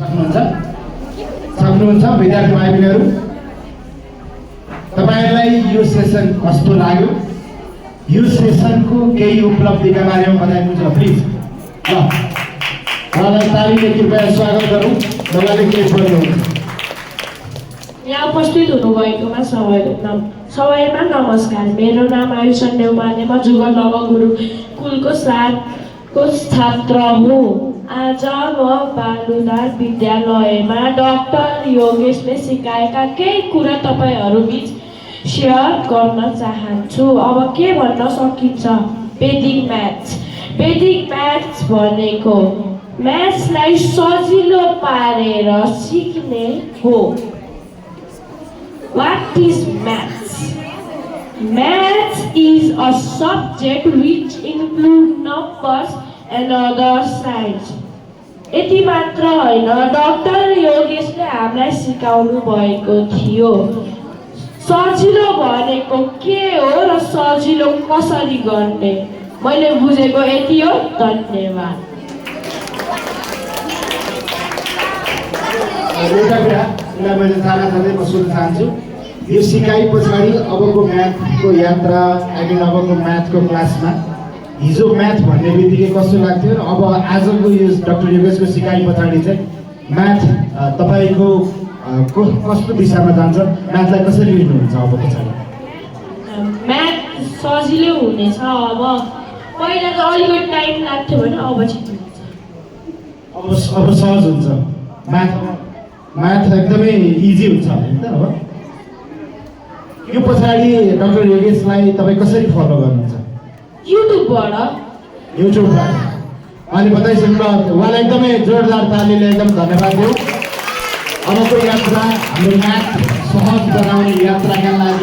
सक्नुहुन्छ विद्यार्थी भाइ बहिनीहरू तपाईहरुलाई यो सेसन कस्तो लाग्यो यो सेसनको केही उपलब्धिका बारेमा बताइदिनुहुन्छ प्लिज ल मलाई तालीले कृपया स्वागत गरौँ मलाई के भन्नुहुन्छ यहाँ उपस्थित हुनुभएकोमा सबैमा नमस्कार। मेरो नाम आयुष नेउमाने, म जुगल नवगुरु कुलको 7 को छात्र हुँ। आज म बालुदार विद्यालयमा डाक्टर योगेशले सिकाएका केही कुरा तपाईहरु बीच शेयर गर्न चाहन्छु। अब के भन्न सकिन्छ, वैदिक म्याथ्स भनेको म्याथ्सलाई सजिलो पारेर सिक्ने हो। What is maths? Maths is a subject which includes numbers and other science. यति मात्र होइन, डाक्टर योगेशले हामीलाई सिकाउनु भएको थियो सजिलो भनेको के हो र सजिलो कसरी गर्ने। मैले बुझेको यति हो। धन्यवाद। एउटा कुरा मैले साथै म सोध्न चाहन्छु, यो सिकाइ पछाडि अबको म्याथको यात्रा अबको म्याथको क्लासमा हिजो म्याथ भन्ने बित्तिकै कस्तो लाग्थ्यो र अब आजको यो डाक्टर योगेशको सिकाइ पछाडि चाहिँ म्याथ तपाईको कस्तो दिशामा जान्छ, म्याथलाई कसरी लिनुहुन्छ अब पछाडि? म्याथ सजिलो हुनेछ। अब पहिला त अलिकति टाइम लाग्थ्यो भने अब छिटो हुन्छ। अब सहज हुन्छ। म्याथ एकदमै इजी हुन्छ हैन त। अब यो पछाडि डाक्टर योगेशलाई तपाईँ कसरी फलो गर्नुहुन्छ? युट्युबबाट। अनि बताइसक्नु उहाँलाई एकदमै जोरदार तालीले एकदम धन्यवाद दिउँ। अबको यात्रा हाम्रो म्याथ सहज बनाउने यात्राका लागि